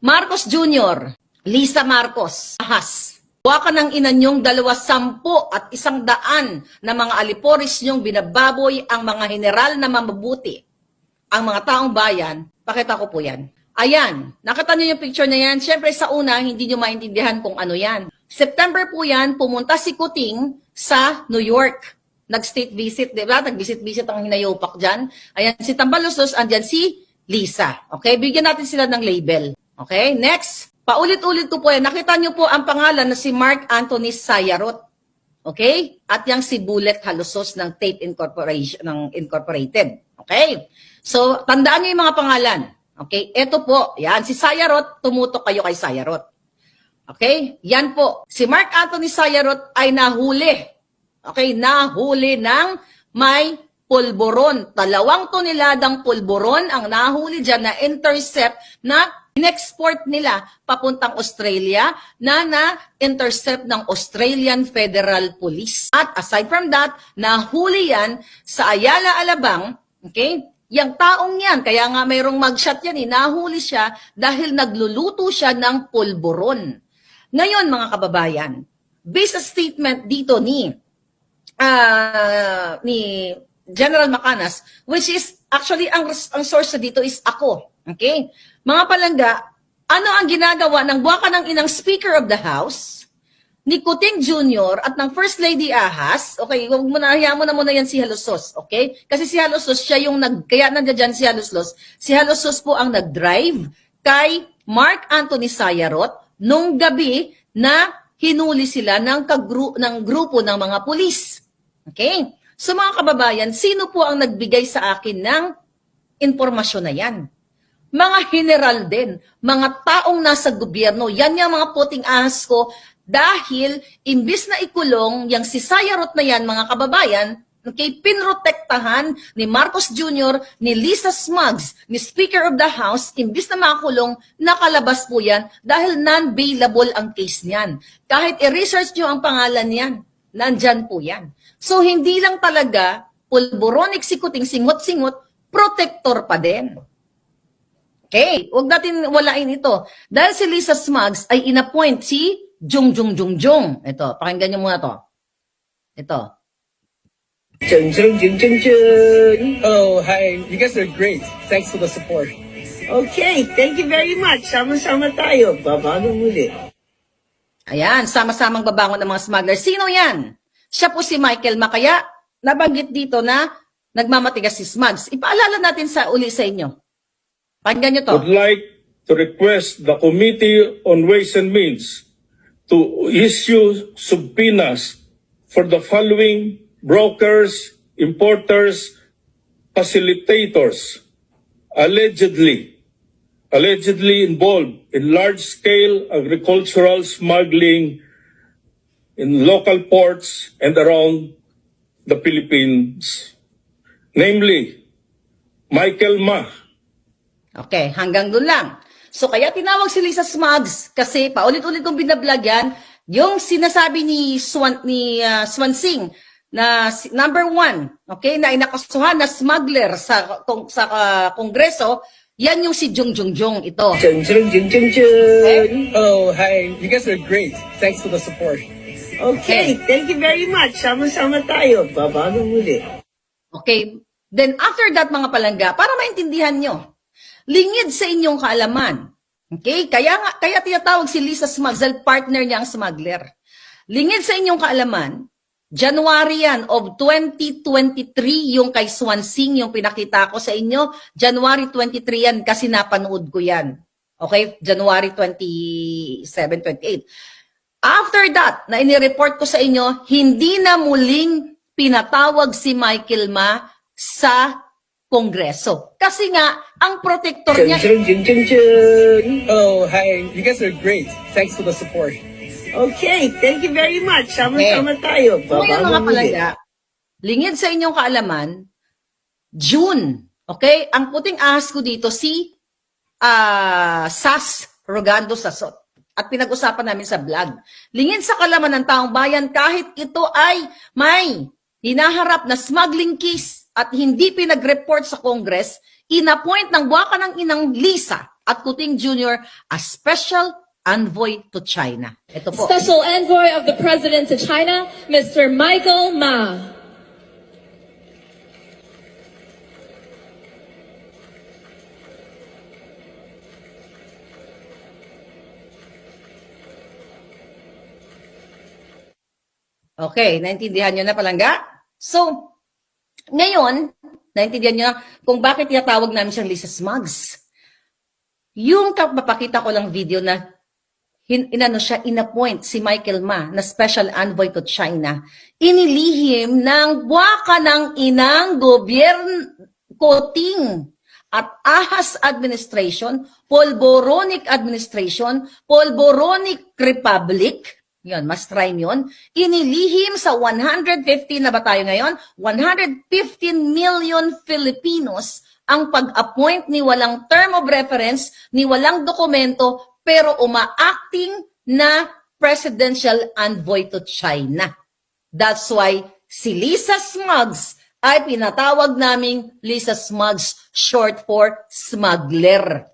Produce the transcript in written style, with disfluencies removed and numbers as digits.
Marcos Jr., Lisa Marcos, ahas. Huwag ka ng ina niyong 200 at 100 na mga aliporis niyong binababoy ang mga general na mamabuti. Ang mga taong bayan, pakita ko po yan. Ayan, nakita niyo yung picture na yan. Siyempre sa una, hindi niyo maintindihan kung ano yan. September po yan, pumunta si Kuting sa New York. Nag-state visit, di ba? Nag-visit-visit ang hinayopak dyan. Ayan, si Tambaluslos, andyan si Lisa. Okay, bigyan natin sila ng label. Okay, next. Paulit-ulit ko po yan. Nakita niyo po ang pangalan na si Mark Anthony Sayarot. Okay? At yung si Bullet Halusos ng Tape Incorporation, ng Incorporated. Okay? So, tandaan niyo yung mga pangalan. Okay? Ito po, yan. Si Sayarot, tumutok kayo kay Sayarot. Okay? Yan po. Si Mark Anthony Sayarot ay nahuli. Okay? Nahuli ng may pulburon. 2 toneladang pulburon ang nahuli dyan na intercept na in-export nila papuntang Australia na na-intercept ng Australian Federal Police. At aside from that, nahuli yan sa Ayala, Alabang, okay? Yang taong yan, kaya nga mayroong mugshot yan, nahuli siya dahil nagluluto siya ng pulburon. Ngayon, mga kababayan, based sa statement dito ni General Macanas, which is actually ang source dito is ako. Okay? Mga palangga, ano ang ginagawa ng buwaka ng inang Speaker of the House, ni Kuting Jr. at ng First Lady Ahas? Okay, huwag mo na, hayaan mo na muna yan si Halusos. Okay? Kasi si Halusos, siya yung kaya nandiyan si Halusos. Si Halusos po ang nag-drive kay Mark Anthony Sayarot nung gabi na hinuli sila ng grupo ng mga pulis. Okay? So mga kababayan, sino po ang nagbigay sa akin ng impormasyon na yan? Mga general din, mga taong nasa gobyerno, yan yung mga puting ahas ko dahil imbis na ikulong yung si Sayarot na yan, mga kababayan, okay, pinrotektahan ni Marcos Jr., ni Lisa Smugs, ni Speaker of the House, imbis na makulong, nakalabas po yan dahil non-bailable ang case niyan. Kahit i-research nyo ang pangalan niyan, nandyan po yan. So hindi lang talaga pulboronic si Kuting, singot-singot, protector pa din. Okay, huwag natin walain ito. Dahil si Lisa Smugs ay inappoint si Jung. Ito, pakinggan niyo muna to. Ito. Oh, hi. You guys are great. Thanks for the support. Okay, thank you very much. Sama-sama tayo. Babangon muli. Ayan, sama-samang babangon ng mga smuggler. Sino yan? Siya po si Michael Macaya. Nabanggit dito na nagmamatigas si Smugs. Ipaalala natin uli sa inyo. Pakinggan nyo to. Would like to request the Committee on Ways and Means to issue subpoenas for the following brokers, importers, facilitators, allegedly involved in large-scale agricultural smuggling in local ports and around the Philippines. Namely, Michael Ma. Okay, hanggang doon lang. So kaya tinawag si Lisa Smugs kasi paulit-ulit kong binablog yan, yung sinasabi ni Swansing na number 1, okay, na inakasuhan na smuggler sa Kongreso, yan yung si Jung ito. Okay? Oh, hi. You guys are great. Thanks for the support. Okay, thank you very much. Sama-sama tayo. Babangon muli. Okay, then after that mga palangga, para maintindihan nyo, lingid sa inyong kaalaman. Okay? Kaya tinatawag si Lisa Smugs dahil partner niya ang smuggler. Lingid sa inyong kaalaman, January yan of 2023 yung kay Swansing, yung pinakita ko sa inyo. January 23 yan kasi napanood ko yan. Okay? January 27, 28. After that, na inireport ko sa inyo, hindi na muling pinatawag si Michael Ma sa Kongreso. Kasi nga, ang protector niya... Oh, hi. You guys are great. Thanks for the support. Okay, thank you very much. Sama-sama tayo. Ngayon mga Babangon muli. palangga, lingid sa inyong kaalaman, June, okay? Ang puting ahas ko dito, si Sas Rogando Sasot. At pinag-usapan namin sa vlog. Lingid sa kaalaman ng taong bayan, kahit ito ay may hinaharap na smuggling case at hindi pinag-report sa Congress, inappoint ng buwaka ng inang Lisa at Kuting Jr. as Special Envoy to China. Ito po. Special Envoy of the President to China, Mr. Michael Ma. Okay, naintindihan nyo na palangga? So, ngayon, naintindihan nyo na kung bakit tinatawag namin siyang Lisa Smugs. Yung mapakita ko lang video na inappoint si Michael Ma na Special Envoy to China. Inilihim ng buwaka ng inang gobyerno Kuting at Ahas Administration, Polboronic Administration, Polboronic Republic, yun, mas rhyme yun, inilihim sa 115 na ba tayo ngayon? 115 million Filipinos ang pag-appoint ni walang term of reference, ni walang dokumento, pero uma-acting na presidential envoy to China. That's why si Lisa Smugs ay pinatawag naming Lisa Smugs, short for smuggler.